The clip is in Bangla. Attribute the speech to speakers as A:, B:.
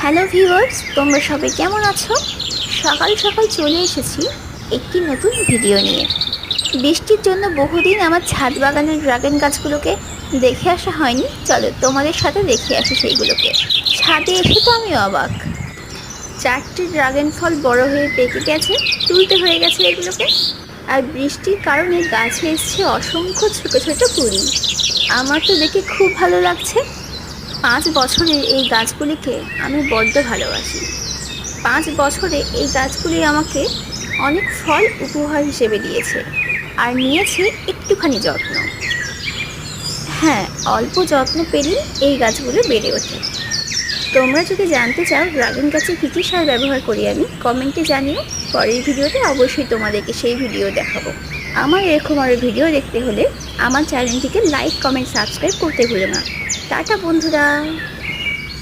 A: হ্যালো ভিউয়ার্স, তোমরা সবাই কেমন আছো? সকাল সকাল চলে এসেছি একটি নতুন ভিডিও নিয়ে। বৃষ্টির জন্য বহুদিন আমার ছাদ বাগানের ড্রাগন গাছগুলোকে দেখে আসা হয়নি। চলো তোমাদের সাথে দেখে আসি সেইগুলোকে। ছাদে এসে তো আমি অবাক, 4টি ড্রাগন ফল বড় হয়ে পেকে গেছে, তুলতে হয়ে গেছে এগুলোকে। আর বৃষ্টির কারণে গাছে এসছে অসংখ্য ছোট ছোট কুঁড়ি। আমার তো দেখে খুব ভালো লাগছে। 5 বছরের এই গাছগুলিকে আমি বড্ড ভালোবাসি। 5 বছরে এই গাছগুলি আমাকে অনেক ফল উপহার হিসেবে দিয়েছে, আর নিয়েছে একটুখানি যত্ন। হ্যাঁ, অল্প যত্ন পেলেই এই গাছগুলো বেড়ে ওঠে। তোমরা যদি জানতে চাও ড্রাগন গাছে কী কী সার ব্যবহার করি আমি, কমেন্টে জানিও। পরের ভিডিওতে অবশ্যই তোমাদেরকে সেই ভিডিও দেখাবো। আমার এরকম আরও ভিডিও দেখতে হলে আমার চ্যানেলটিকে লাইক, কমেন্ট, সাবস্ক্রাইব করতে ভুলো না। টাটা বন্ধুরা।